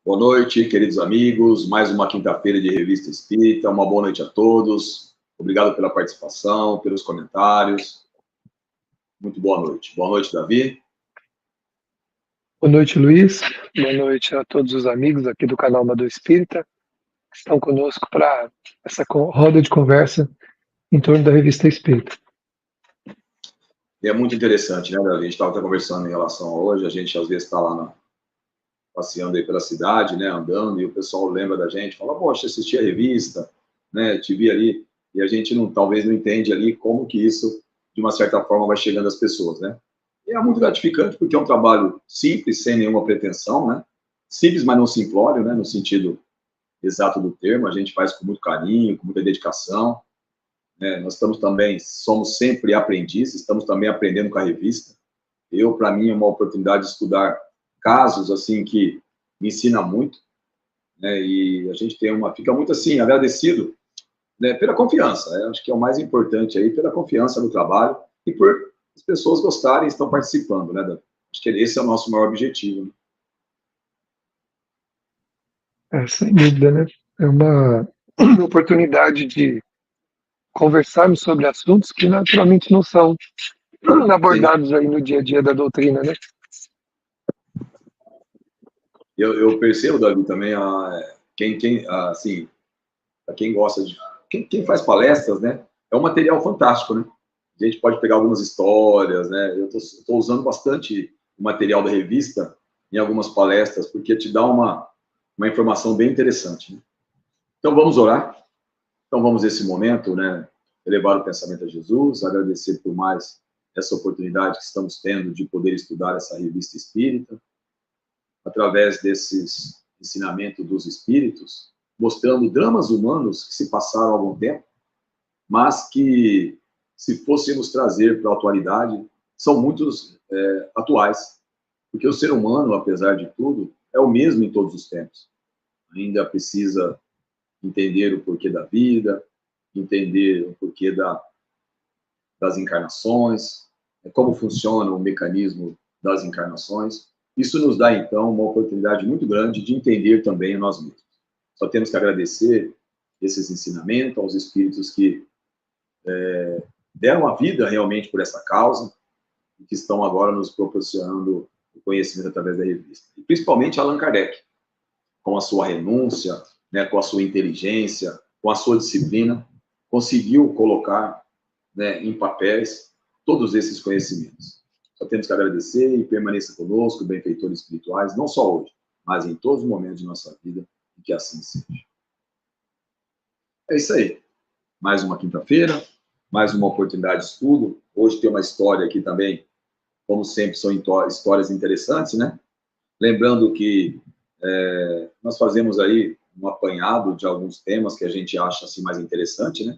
Boa noite, queridos amigos. Mais uma quinta-feira de Revista Espírita. Uma boa noite a todos. Obrigado pela participação, pelos comentários. Muito boa noite. Boa noite, Davi. Boa noite, Luiz. Boa noite a todos os amigos aqui do canal Amador Espírita que estão conosco para essa roda de conversa em torno da Revista Espírita. E é muito interessante, né, Davi? A gente estava até conversando em relação a hoje. A gente, às vezes, está lá passeando aí pela cidade, né, andando, e o pessoal lembra da gente, fala, poxa, assisti a revista, né, te vi ali, e a gente talvez não entende ali como que isso, de uma certa forma, vai chegando às pessoas, né? E é muito gratificante, porque é um trabalho simples, sem nenhuma pretensão, né? Simples, mas não simplório, né, no sentido exato do termo, a gente faz com muito carinho, com muita dedicação, né? Nós somos sempre aprendizes, estamos também aprendendo com a revista. Para mim, é uma oportunidade de estudar casos, assim, que me ensina muito, né, e a gente fica muito, assim, agradecido, né, pela confiança, acho que é o mais importante aí, pela confiança no trabalho e por as pessoas gostarem e estão participando, né, Davi? Acho que esse é o nosso maior objetivo, né? Sem dúvida, né? É uma oportunidade de conversarmos sobre assuntos que naturalmente não são abordados aí no dia a dia da doutrina, né? Eu percebo, Davi, também, assim, para quem gosta quem faz palestras, né, é um material fantástico, né? A gente pode pegar algumas histórias, né? Eu estou usando bastante o material da revista em algumas palestras, porque te dá uma informação bem interessante, né? Então, vamos orar. Então, vamos nesse momento, né, elevar o pensamento a Jesus, agradecer por mais essa oportunidade que estamos tendo de poder estudar essa revista espírita, através desses ensinamentos dos espíritos, mostrando dramas humanos que se passaram há algum tempo, mas que, se fôssemos trazer para a atualidade, são muitos atuais. Porque o ser humano, apesar de tudo, é o mesmo em todos os tempos. Ainda precisa entender o porquê da vida, entender o porquê das encarnações, como funciona o mecanismo das encarnações. Isso nos dá, então, uma oportunidade muito grande de entender também a nós mesmos. Só temos que agradecer esses ensinamentos aos espíritos que deram a vida realmente por essa causa e que estão agora nos proporcionando o conhecimento através da revista. E principalmente Allan Kardec, com a sua renúncia, né, com a sua inteligência, com a sua disciplina, conseguiu colocar, né, em papéis todos esses conhecimentos. Só temos que agradecer e permaneça conosco, benfeitores espirituais, não só hoje, mas em todos os momentos de nossa vida, e que assim seja. É isso aí. Mais uma quinta-feira, mais uma oportunidade de estudo. Hoje tem uma história aqui também, como sempre, são histórias interessantes, né? Lembrando que nós fazemos aí um apanhado de alguns temas que a gente acha assim, mais interessante, né?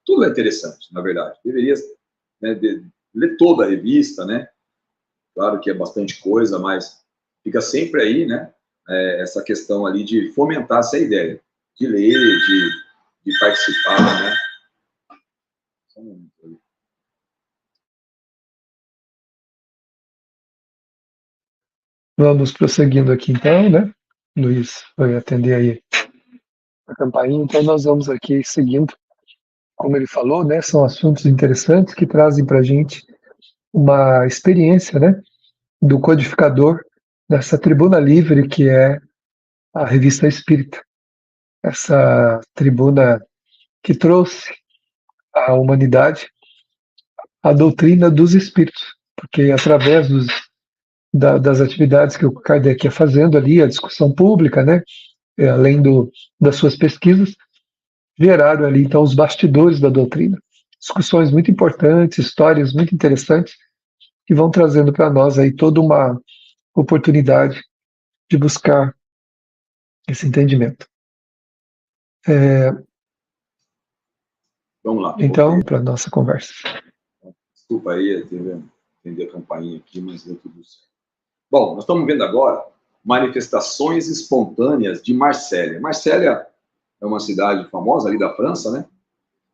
Tudo é interessante, na verdade. Deveria, né, ler toda a revista, né? Claro que é bastante coisa, mas fica sempre aí, né? Essa questão ali de fomentar essa ideia, de ler, de participar, né? Só um momento ali. Vamos prosseguindo aqui então, né? Luiz vai atender aí a campainha, então nós vamos aqui seguindo, como ele falou, né? São assuntos interessantes que trazem para a gente uma experiência, né? Do codificador dessa tribuna livre que é a Revista Espírita. Essa tribuna que trouxe à humanidade a doutrina dos espíritos, porque através das atividades que o Kardec ia fazendo ali, a discussão pública, né, além das suas pesquisas, geraram ali então os bastidores da doutrina. Discussões muito importantes, histórias muito interessantes, que vão trazendo para nós aí toda uma oportunidade de buscar esse entendimento. Vamos lá. Então, para a nossa conversa. Desculpa aí, atender a campainha aqui, mas deu tudo certo. Bom, nós estamos vendo agora manifestações espontâneas de Marsella. Marsella é uma cidade famosa ali da França, né?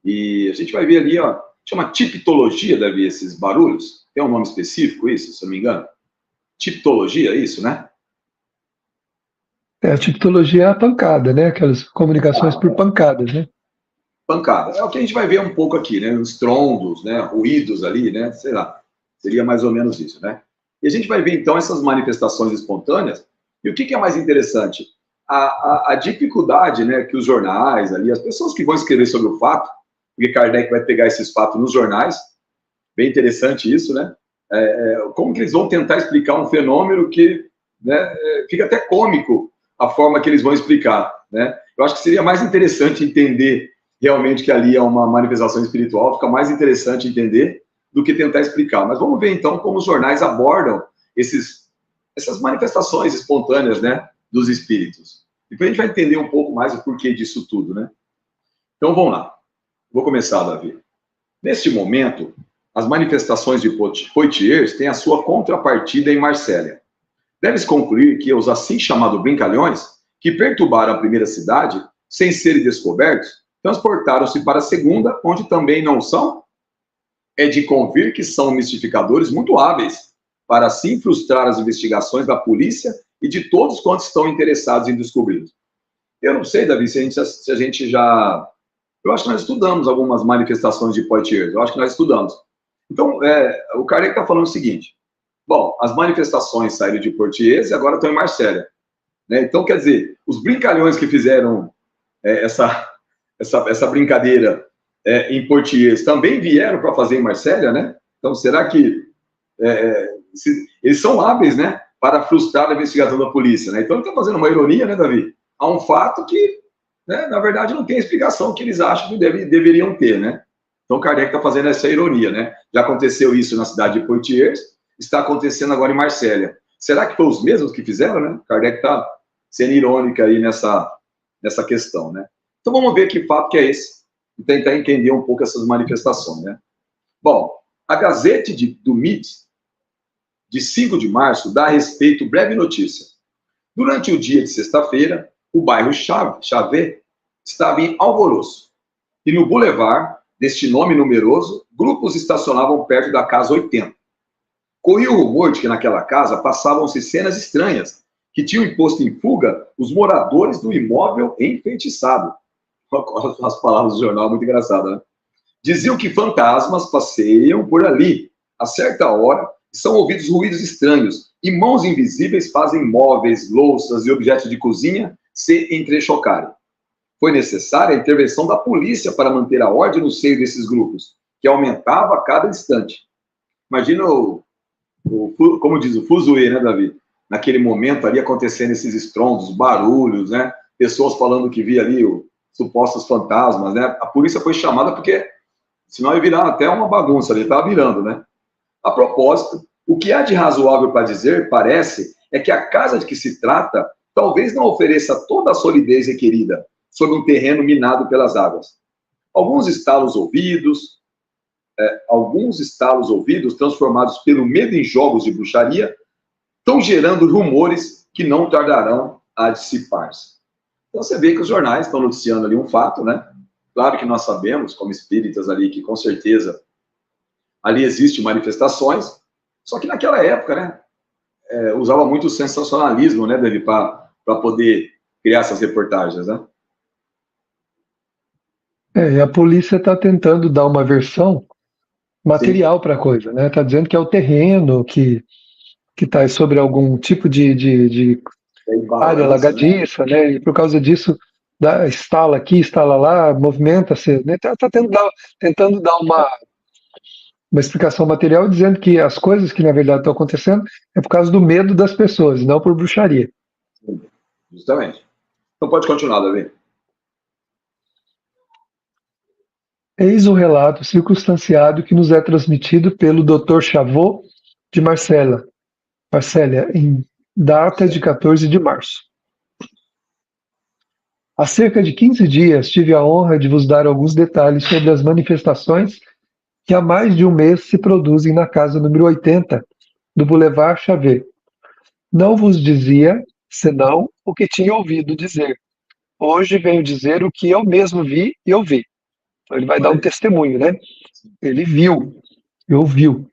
E a gente vai ver ali, ó, chama tipologia, deve esses barulhos. Tem um nome específico isso, se eu não me engano? Tipologia, é isso, né? A tipologia é a pancada, né? Aquelas comunicações por pancadas, né? Pancada. É o que a gente vai ver um pouco aqui, né? Os trondos, né? Ruídos ali, né? Sei lá. Seria mais ou menos isso, né? E a gente vai ver, então, essas manifestações espontâneas. E o que é mais interessante? A dificuldade, né, que os jornais ali, as pessoas que vão escrever sobre o fato, porque Kardec vai pegar esses fatos nos jornais, bem interessante isso, né? Como que eles vão tentar explicar um fenômeno que, né, fica até cômico a forma que eles vão explicar, né? Eu acho que seria mais interessante entender realmente que ali é uma manifestação espiritual, fica mais interessante entender do que tentar explicar. Mas vamos ver então como os jornais abordam essas manifestações espontâneas, né, dos espíritos. Depois a gente vai entender um pouco mais o porquê disso tudo, né? Então vamos lá. Vou começar, Davi. Neste momento, as manifestações de Poitiers têm a sua contrapartida em Marsella. Deve-se concluir que os assim chamados brincalhões, que perturbaram a primeira cidade, sem serem descobertos, transportaram-se para a segunda, onde também não são. É de convir que são mistificadores muito hábeis, para assim frustrar as investigações da polícia e de todos quantos estão interessados em descobri-los. Eu não sei, Davi, se a gente já... Eu acho que nós estudamos algumas manifestações de Poitiers, eu acho que nós estudamos. Então, o Kardec está falando o seguinte: bom, as manifestações saíram de Poitiers e agora estão em Marsella, né? Então, quer dizer, os brincalhões que fizeram essa brincadeira em Poitiers também vieram para fazer em Marsella, né? Então, será que eles são hábeis, né, para frustrar a investigação da polícia, né? Então, ele está fazendo uma ironia, né, Davi? Há um fato que, né, na verdade, não tem explicação que eles acham que deveriam ter, né? Então, Kardec está fazendo essa ironia, né? Já aconteceu isso na cidade de Poitiers, está acontecendo agora em Marsella. Será que foi os mesmos que fizeram, né? Kardec está sendo irônico aí nessa questão, né? Então, vamos ver que fato que é esse e tentar entender um pouco essas manifestações, né? Bom, a Gazette do MIT, de 5 de março, dá a respeito breve notícia. Durante o dia de sexta-feira, o bairro Chave estava em alvoroço. E no boulevard, deste nome numeroso, grupos estacionavam perto da casa 80. Corria o rumor de que naquela casa passavam-se cenas estranhas, que tinham imposto em fuga os moradores do imóvel enfeitiçado. As palavras do jornal, muito engraçadas, né? Diziam que fantasmas passeiam por ali, a certa hora, e são ouvidos ruídos estranhos, e mãos invisíveis fazem móveis, louças e objetos de cozinha se entrechocarem. Foi necessária a intervenção da polícia para manter a ordem no seio desses grupos, que aumentava a cada instante. Imagina como diz, o fuzuê, né, Davi? Naquele momento ali acontecendo esses estrondos, barulhos, né? Pessoas falando que via ali supostos fantasmas, né? A polícia foi chamada porque senão ia virar até uma bagunça ali, estava virando, né? A propósito, o que há de razoável para dizer, parece, é que a casa de que se trata talvez não ofereça toda a solidez requerida sobre um terreno minado pelas águas. Alguns estalos ouvidos, transformados pelo medo em jogos de bruxaria, estão gerando rumores que não tardarão a dissipar-se. Então você vê que os jornais estão noticiando ali um fato, né? Claro que nós sabemos, como espíritas ali, que com certeza ali existem manifestações, só que naquela época, né, usava muito o sensacionalismo, né, Davi, para poder criar essas reportagens, né? E a polícia está tentando dar uma versão material para a coisa, né? Está dizendo que é o terreno que está sobre algum tipo de área alagadiça, né? E por causa disso estala aqui, estala lá, movimenta-se, né? Está tentando dar uma explicação material dizendo que as coisas que na verdade estão acontecendo é por causa do medo das pessoas, não por bruxaria. Justamente. Então pode continuar, Davi. Eis o relato circunstanciado que nos é transmitido pelo Dr. Chavot de Marsella, em data de 14 de março. Há cerca de 15 dias tive a honra de vos dar alguns detalhes sobre as manifestações que há mais de um mês se produzem na casa número 80 do Boulevard Chave. Não vos dizia, senão, o que tinha ouvido dizer. Hoje venho dizer o que eu mesmo vi e ouvi. Então, ele vai dar um testemunho, né? Ele viu e ouviu.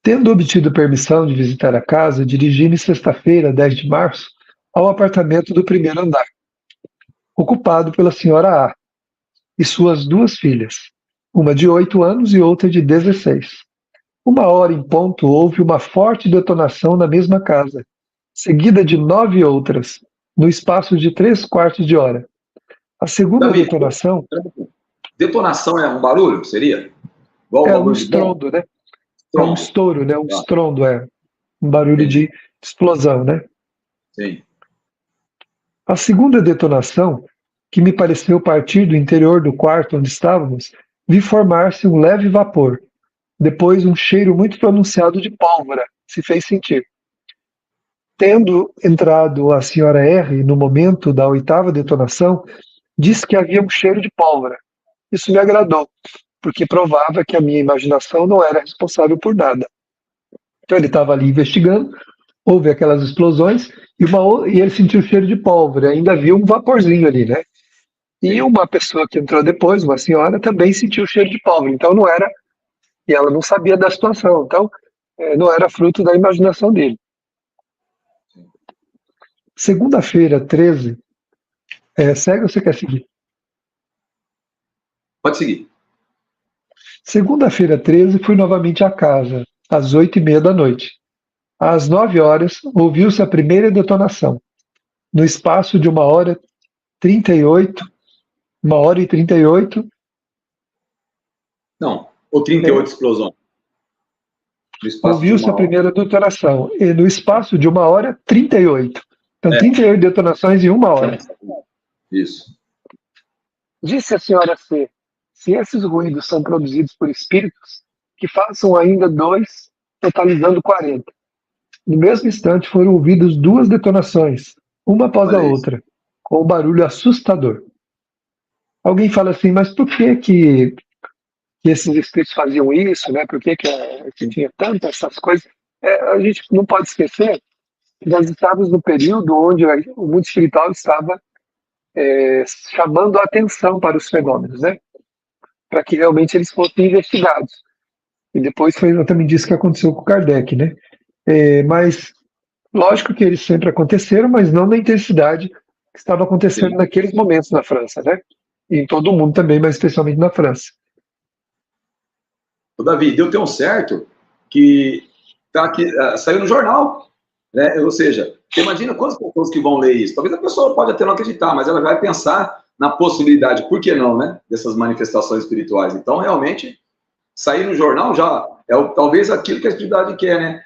Tendo obtido permissão de visitar a casa, dirigi-me sexta-feira, 10 de março, ao apartamento do primeiro andar, ocupado pela senhora A e suas 2 filhas, uma de 8 anos e outra de 16. 1h em ponto houve uma forte detonação na mesma casa, seguida de 9 outras, no espaço de 3/4 de hora. A segunda Davi, detonação... Detonação é um barulho, seria? Igual É um estrondo, né? É um estouro, né? Um estrondo, um barulho de explosão, né? Sim. A segunda detonação, que me pareceu partir do interior do quarto onde estávamos, vi formar-se um leve vapor. Depois um cheiro muito pronunciado de pólvora se fez sentir. Tendo entrado a senhora R no momento da 8ª detonação, disse que havia um cheiro de pólvora. Isso me agradou, porque provava que a minha imaginação não era responsável por nada. Então ele estava ali investigando, houve aquelas explosões e ele sentiu o cheiro de pólvora, ainda havia um vaporzinho ali, né? E uma pessoa que entrou depois, uma senhora, também sentiu o cheiro de pólvora. Então não era, e ela não sabia da situação, então não era fruto da imaginação dele. Segunda-feira, 13, segue ou você quer seguir? Pode seguir. Segunda-feira, 13, fui novamente à casa, às 8h30 da noite. Às 9 horas, ouviu-se a primeira detonação. No espaço de 1h38, Não, ou 38 explosões. Ouviu-se a primeira detonação. E no espaço de 1h38. Então, 38 detonações em 1 hora. Isso. Disse a senhora C, se esses ruídos são produzidos por espíritos, que façam ainda 2, totalizando 40. No mesmo instante foram ouvidas 2 detonações, uma após a outra, com um barulho assustador. Alguém fala assim, mas por que esses espíritos faziam isso, né? Por que tinha tantas essas coisas? A gente não pode esquecer que nós estávamos no período onde o mundo espiritual estava chamando a atenção para os fenômenos, né? Para que realmente eles fossem investigados. E depois foi exatamente isso que aconteceu com Kardec, né? Mas, lógico que eles sempre aconteceram, mas não na intensidade que estava acontecendo naqueles momentos na França, né? E em todo o mundo também, mas especialmente na França. O Davi, deu tão certo que tá aqui, saiu no jornal, né? Ou seja, você imagina quantas pessoas que vão ler isso. Talvez a pessoa pode até não acreditar, mas ela vai pensar na possibilidade, por que não, né? Dessas manifestações espirituais. Então, realmente, sair no jornal já talvez aquilo que a espiritualidade quer, né?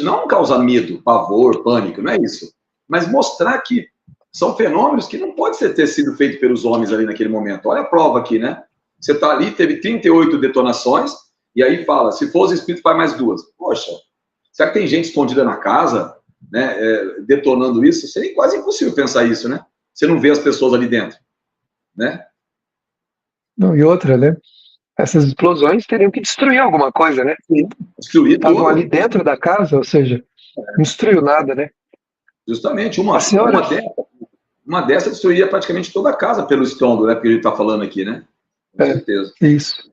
Não causar medo, pavor, pânico, não é isso. Mas mostrar que são fenômenos que não pode ter sido feito pelos homens ali naquele momento. Olha a prova aqui, né? Você está ali, teve 38 detonações, e aí fala, se for os espíritos, faz mais 2. Poxa, será que tem gente escondida na casa, né, detonando isso? Seria quase impossível pensar isso, né? Você não vê as pessoas ali dentro, né? Não, e outra, né? Essas explosões teriam que destruir alguma coisa, né? Destruir tudo. Estavam ali dentro da casa, ou seja, não destruiu nada, né? Justamente, uma dessas destruiria praticamente toda a casa pelo estrondo, né? Porque ele está falando aqui, né? Com certeza. Isso.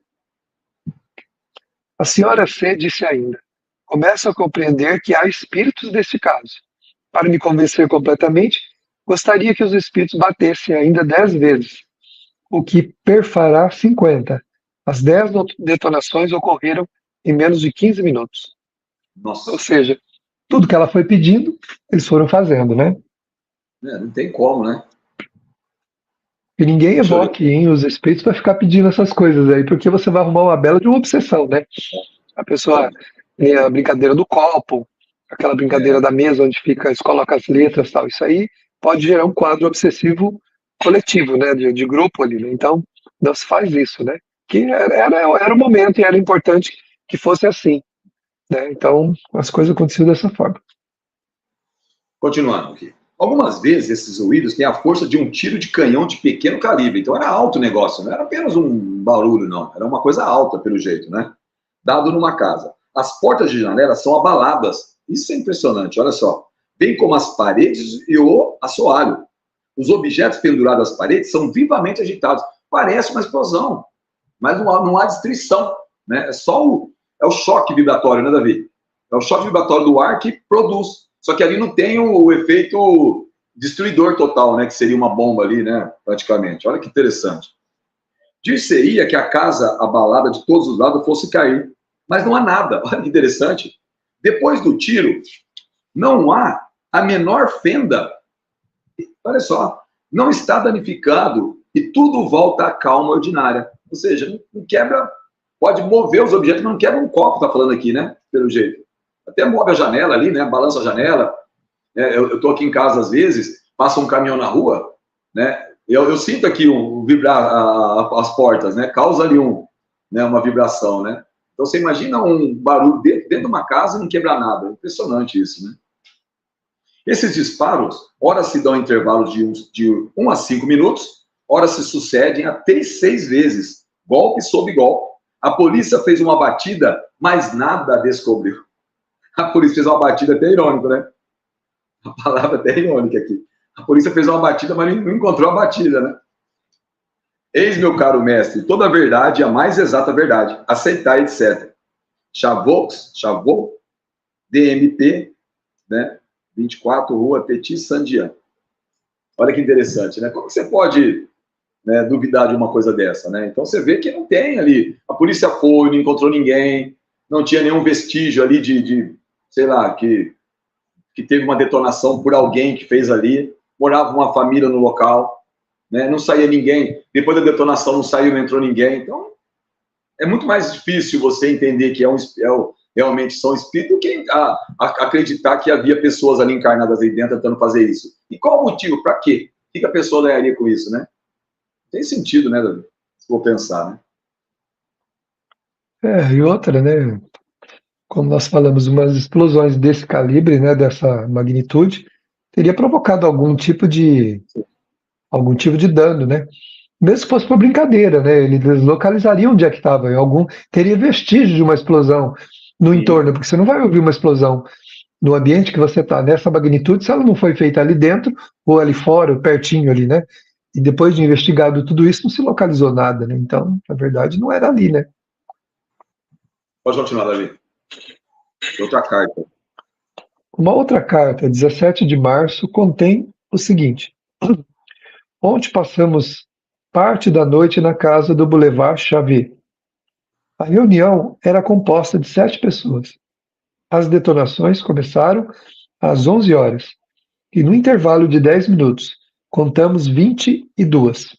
A senhora C disse ainda, começo a compreender que há espíritos neste caso. Para me convencer completamente, gostaria que os espíritos batessem ainda 10 vezes, o que perfará 50. As 10 detonações ocorreram em menos de 15 minutos. Nossa. Ou seja, tudo que ela foi pedindo, eles foram fazendo, né? Não tem como, né? E ninguém evoque os espíritos para ficar pedindo essas coisas aí, porque você vai arrumar uma bela de uma obsessão, né? A pessoa tem a brincadeira do copo, aquela brincadeira da mesa onde eles colocam as letras e tal. Isso aí pode gerar um quadro obsessivo coletivo, né? De grupo ali, né? Então, não se faz isso, né? Que era o momento e era importante que fosse assim, né? Então, as coisas aconteciam dessa forma. Continuando aqui. Algumas vezes esses ruídos têm a força de um tiro de canhão de pequeno calibre. Então era alto o negócio, não era apenas um barulho, não. Era uma coisa alta, pelo jeito, né? Dado numa casa. As portas de janela são abaladas. Isso é impressionante, olha só. Bem como as paredes e o assoalho. Os objetos pendurados às paredes são vivamente agitados. Parece uma explosão, mas não há destruição, né? É só o choque vibratório, né, Davi? É o choque vibratório do ar que produz. Só que ali não tem o efeito destruidor total, né? Que seria uma bomba ali, né? Praticamente. Olha que interessante. Dir-se-ia que a casa abalada de todos os lados fosse cair, mas não há nada. Olha que interessante. Depois do tiro, não há a menor fenda. Olha só, não está danificado e tudo volta à calma ordinária. Ou seja, não quebra, pode mover os objetos, mas não quebra um copo, está falando aqui, né? Pelo jeito. Até move a janela ali, né? Balança a janela. Eu estou aqui em casa às vezes, passa um caminhão na rua, né? Eu sinto aqui vibrar as portas, né? Causa ali né, uma vibração, né? Então você imagina um barulho dentro de uma casa e não quebrar nada. É impressionante isso, né? Esses disparos, ora se dão intervalos de 1 a 5 minutos, ora se sucedem até 6 vezes, golpe sob golpe. A polícia fez uma batida, mas nada descobriu. A polícia fez uma batida, até irônico, né? A palavra até irônica aqui. A polícia fez uma batida, mas não encontrou a batida, né? Eis, meu caro mestre, toda a verdade e a mais exata verdade. Aceitar, etc. Chavaux, DMP, né? 24, Rua Petit Sandian. Olha que interessante, né? Como você pode, né, duvidar de uma coisa dessa, né? Então você vê que não tem ali. A polícia foi, não encontrou ninguém, não tinha nenhum vestígio ali sei lá, que teve uma detonação por alguém que fez ali. Morava uma família no local, né? Não saía ninguém. Depois da detonação não saiu, não entrou ninguém. Então é muito mais difícil você entender que realmente são espíritos do que acreditar que havia pessoas ali encarnadas aí dentro tentando fazer isso. E qual o motivo? Para quê? O que a pessoa ganharia com isso, né? Tem sentido, né, Davi? Se for pensar, né? E outra, né? Como nós falamos, umas explosões desse calibre, né, dessa magnitude, teria provocado algum tipo de dano, né? Mesmo que fosse por brincadeira, né? Eles localizariam onde é que estava, teria vestígio de uma explosão no entorno, porque você não vai ouvir uma explosão no ambiente que você está nessa magnitude se ela não foi feita ali dentro ou ali fora, ou pertinho ali, né? E depois de investigado tudo isso, não se localizou nada, né? Então, na verdade, não era ali, né? Pode continuar, Davi. Outra carta. Uma outra carta, 17 de março, contém o seguinte: ontem passamos parte da noite na casa do Boulevard Xavier. A reunião era composta de 7 pessoas. As detonações começaram às 11 horas e no intervalo de 10 minutos contamos 22.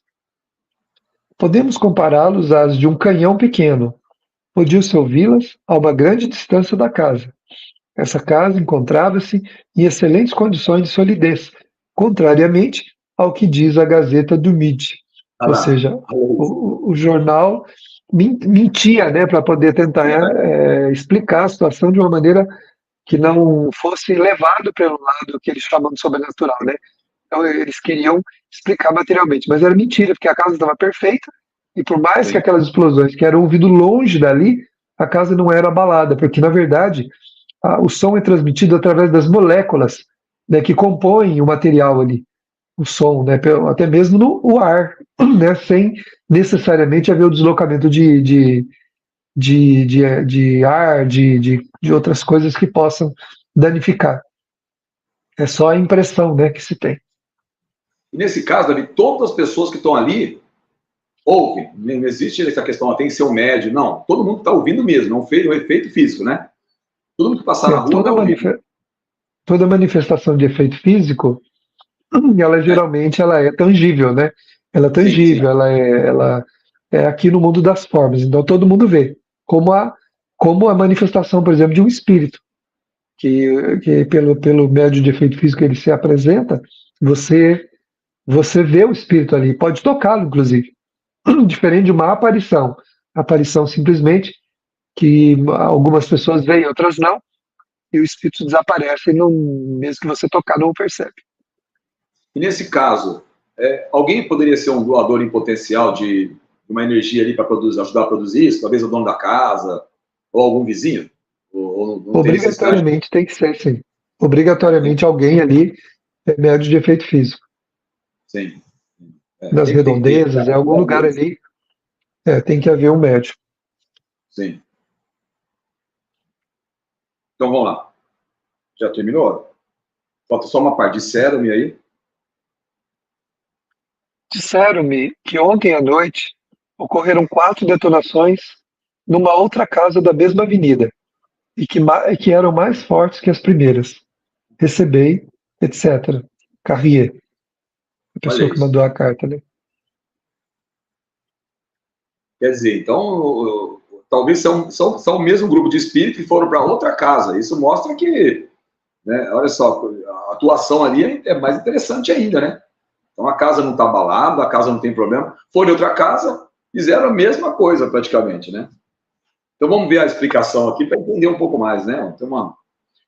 Podemos compará-los às de um canhão pequeno. Podia-se ouvi-las a uma grande distância da casa. Essa casa encontrava-se em excelentes condições de solidez, contrariamente ao que diz a Gazeta do Midi. Ou seja, o jornal mentia, né, para poder tentar explicar a situação de uma maneira que não fosse levado pelo lado que eles chamam de sobrenatural, né? Então eles queriam explicar materialmente, mas era mentira, porque a casa estava perfeita e por mais que aquelas explosões que eram ouvidas longe dali, a casa não era abalada, porque na verdade o som é transmitido através das moléculas, né, que compõem o material ali, o som, né, até mesmo no ar, né, sem necessariamente haver o deslocamento de ar, de outras coisas que possam danificar. É só a impressão, né, que se tem. E nesse caso, Davi, todas as pessoas que estão ali ouvem. Não existe essa questão, tem que ser um médio. Não, todo mundo está ouvindo mesmo, não fez um efeito físico, né? Todo mundo que passar na rua vai ouvir. Toda manifestação de efeito físico, ela geralmente ela é tangível, né? Ela é tangível, sim. Ela é aqui no mundo das formas. Então todo mundo vê. Como a manifestação, por exemplo, de um espírito, que pelo médio de efeito físico ele se apresenta, você vê o espírito ali, pode tocá-lo, inclusive. Diferente de uma aparição. Aparição simplesmente que algumas pessoas veem, outras não, e o espírito desaparece, e não, mesmo que você tocar, não o percebe. E nesse caso, alguém poderia ser um doador em potencial de uma energia ali para ajudar a produzir isso? Talvez o dono da casa, ou algum vizinho? Ou não obrigatoriamente tem que ser, sim. Obrigatoriamente alguém ali é médio de efeito físico. Sim. Nas redondezas, em algum lugar ali, tem que haver um médio. Sim. Então vamos lá. Já terminou? Falta só uma parte. Disseram-me aí. Disseram-me que ontem à noite ocorreram 4 detonações numa outra casa da mesma avenida e que eram mais fortes que as primeiras. Recebei, etc. Carrier, a Olha pessoa que isso. mandou a carta, né? Quer dizer, então, talvez são o mesmo grupo de espíritos que foram para outra casa. Isso mostra que, né, olha só, a atuação ali é mais interessante ainda, né? Então a casa não está abalada, a casa não tem problema. Foram em outra casa, fizeram a mesma coisa praticamente, né? Então vamos ver a explicação aqui para entender um pouco mais, né? Então,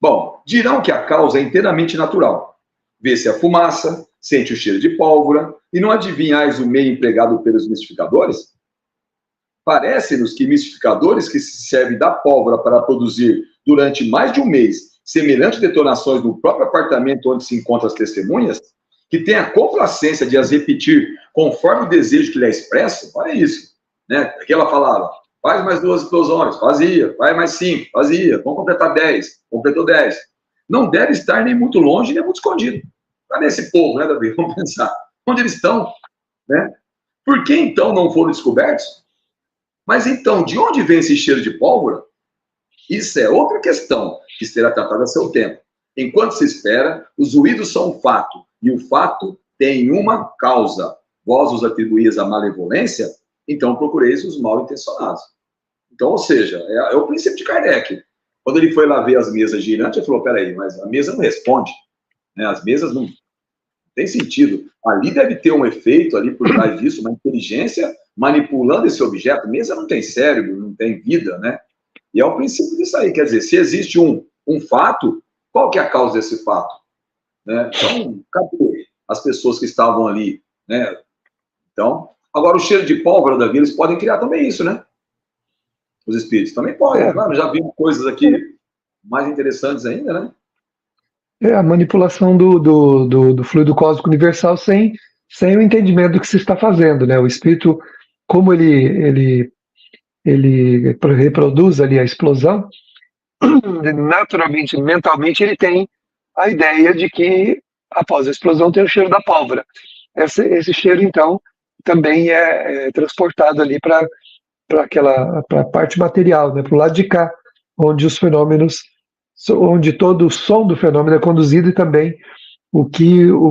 bom, dirão que a causa é inteiramente natural. Vê-se a fumaça, sente o cheiro de pólvora, e não adivinhais o meio empregado pelos mistificadores? Parece-nos que mistificadores que se servem da pólvora para produzir durante mais de um mês semelhantes detonações no próprio apartamento onde se encontram as testemunhas, que tem a complacência de as repetir conforme o desejo que lhe é expresso, olha isso, né? Aqui ela falava, faz mais 2 explosões, fazia, faz mais 5, fazia, vamos completar 10, completou 10. Não deve estar nem muito longe, nem muito escondido. Cadê esse povo, né, Davi? Vamos pensar. Onde eles estão, né? Por que então não foram descobertos? Mas então, de onde vem esse cheiro de pólvora? Isso é outra questão que será tratada a seu tempo. Enquanto se espera, os ruídos são um fato, e o fato tem uma causa. Vós os atribuís a malevolência, então procureis os mal intencionados. Então, ou seja, é o princípio de Kardec. Quando ele foi lá ver as mesas girantes, ele falou, peraí, mas a mesa não responde. Né? As mesas não tem sentido. Ali deve ter um efeito ali por trás disso, uma inteligência manipulando esse objeto. Mesa não tem cérebro, não tem vida, né? E é o princípio disso aí. Quer dizer, se existe um fato, qual que é a causa desse fato? Né? Então, cadê as pessoas que estavam ali? Né? Então, agora o cheiro de pólvora, Davi, eles podem criar também isso, né? Os espíritos também podem. Claro, já vimos coisas aqui mais interessantes ainda, né? É a manipulação do fluido cósmico universal sem o entendimento do que se está fazendo, né? O espírito, como ele reproduz ali a explosão, naturalmente, mentalmente, ele tem a ideia de que após a explosão tem o cheiro da pólvora. Esse cheiro, então, também é transportado ali para a parte material, né? Para o lado de cá, onde os fenômenos, onde todo o som do fenômeno é conduzido e também o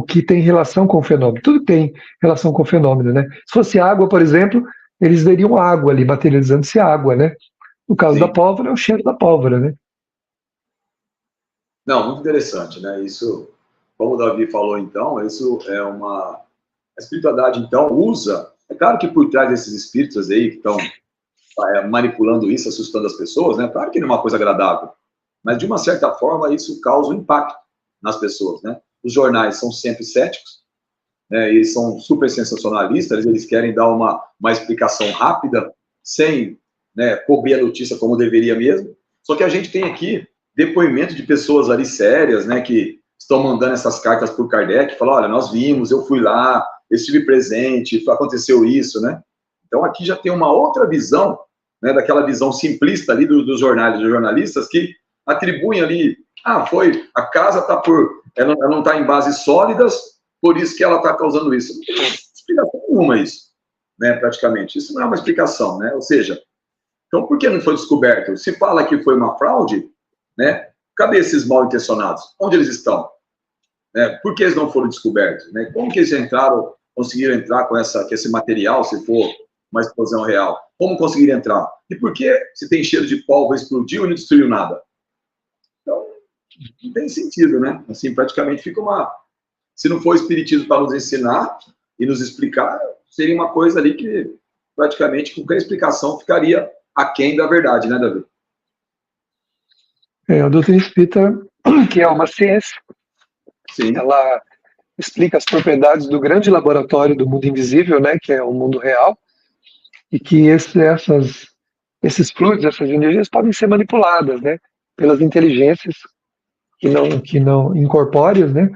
que tem relação com o fenômeno. Tudo tem relação com o fenômeno, né? Se fosse água, por exemplo, eles veriam água ali, materializando-se água, né? No caso da pólvora, é o cheiro da pólvora, né? Não, muito interessante, né? Isso, como o Davi falou, então, isso é a espiritualidade, então, usa. É claro que por trás desses espíritos aí que estão manipulando isso, assustando as pessoas, né? Claro que não é uma coisa agradável, mas de uma certa forma isso causa um impacto nas pessoas, né? Os jornais são sempre céticos, né? Eles são super sensacionalistas, eles querem dar uma explicação rápida, sem, né, cobrir a notícia como deveria mesmo. Só que a gente tem aqui depoimento de pessoas ali sérias, né, que estão mandando essas cartas para o Kardec, falam, olha, nós vimos, eu fui lá, eu estive presente, aconteceu isso, né? Então aqui já tem uma outra visão, né, daquela visão simplista ali dos jornalistas que atribuem ali, foi, a casa está ela não está em bases sólidas, por isso que ela está causando isso. Não tem explicação nenhuma isso, né, praticamente. Isso não é uma explicação, né? Ou seja, então por que não foi descoberto? Se fala que foi uma fraude, né? Cadê esses mal intencionados? Onde eles estão? Por que eles não foram descobertos? Né? Como que eles conseguiram entrar com esse material, se for uma explosão real? Como conseguiram entrar? E por que, se tem cheiro de pólvora, explodiu e não destruiu nada? Então, não tem sentido, né? Assim, praticamente fica se não for o espiritismo para nos ensinar e nos explicar, seria uma coisa ali que, praticamente, qualquer explicação ficaria aquém da verdade, né, Davi? A doutrina espírita, que é uma ciência, Sim. Ela explica as propriedades do grande laboratório do mundo invisível, né, que é o mundo real, e que esses fluidos, essas energias podem ser manipuladas, né, pelas inteligências que não incorpóreas, né,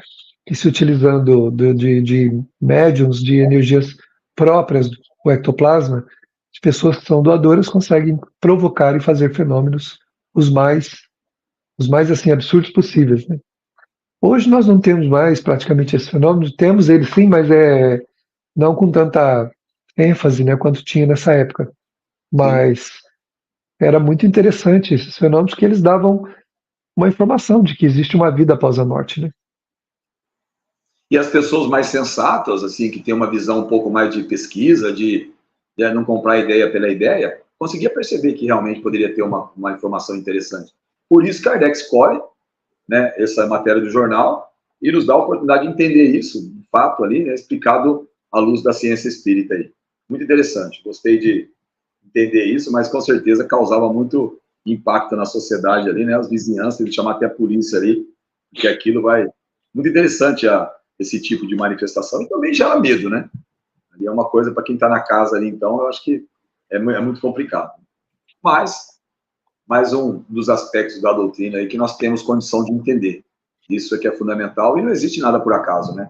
que se utilizando de médiums, de energias próprias do ectoplasma, de pessoas que são doadoras conseguem provocar e fazer fenômenos os mais assim absurdos possíveis, né? Hoje nós não temos mais praticamente esse fenômeno, temos ele sim, mas não com tanta ênfase, né, quanto tinha nessa época, mas era muito interessante esses fenômenos que eles davam uma informação de que existe uma vida após a morte, né? E as pessoas mais sensatas, assim, que têm uma visão um pouco mais de pesquisa, de não comprar ideia pela ideia, conseguia perceber que realmente poderia ter uma informação interessante. Por isso, Kardec escolhe, né, essa matéria do jornal e nos dá a oportunidade de entender isso, de fato, ali, né, explicado à luz da ciência espírita. Aí. Muito interessante. Gostei de entender isso, mas com certeza causava muito impacto na sociedade ali, né? As vizinhanças, teve que chamar até a polícia ali, porque aquilo vai... Muito interessante esse tipo de manifestação, e também gera medo, né? Ali é uma coisa para quem está na casa ali, então, eu acho que é muito complicado. Mas, mais um dos aspectos da doutrina aí que nós temos condição de entender. Isso é que é fundamental, e não existe nada por acaso, né?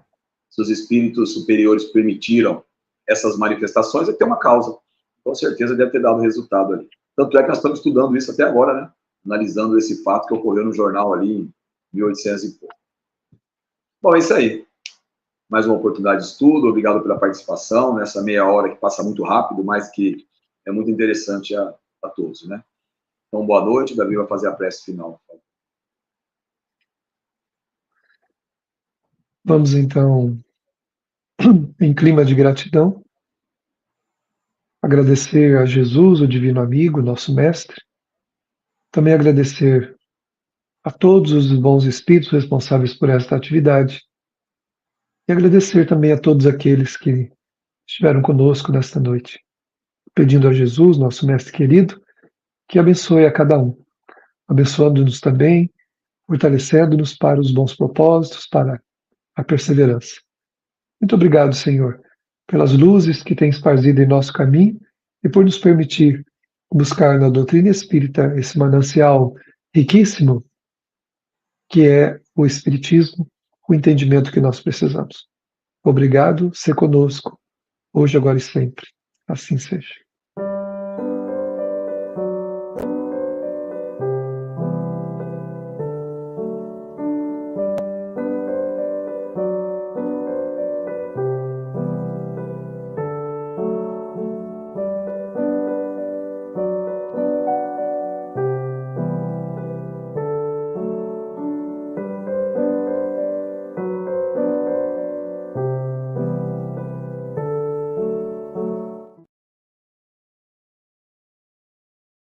Se os espíritos superiores permitiram essas manifestações, é que tem uma causa. Com certeza deve ter dado resultado ali. Tanto é que nós estamos estudando isso até agora, né? Analisando esse fato que ocorreu no jornal ali em 1800 e pouco. Bom, é isso aí. Mais uma oportunidade de estudo. Obrigado pela participação nessa meia hora que passa muito rápido, mas que é muito interessante a todos, né? Então, boa noite. Davi vai fazer a prece final. Vamos, então, em clima de gratidão, agradecer a Jesus, o divino amigo, nosso mestre. Também agradecer a todos os bons espíritos responsáveis por esta atividade. E agradecer também a todos aqueles que estiveram conosco nesta noite. Pedindo a Jesus, nosso mestre querido, que abençoe a cada um, abençoando-nos também, fortalecendo-nos para os bons propósitos, para a perseverança. Muito obrigado, Senhor, pelas luzes que tem esparzido em nosso caminho e por nos permitir buscar na doutrina espírita esse manancial riquíssimo que é o Espiritismo, o entendimento que nós precisamos. Obrigado, ser conosco, hoje, agora e sempre. Assim seja.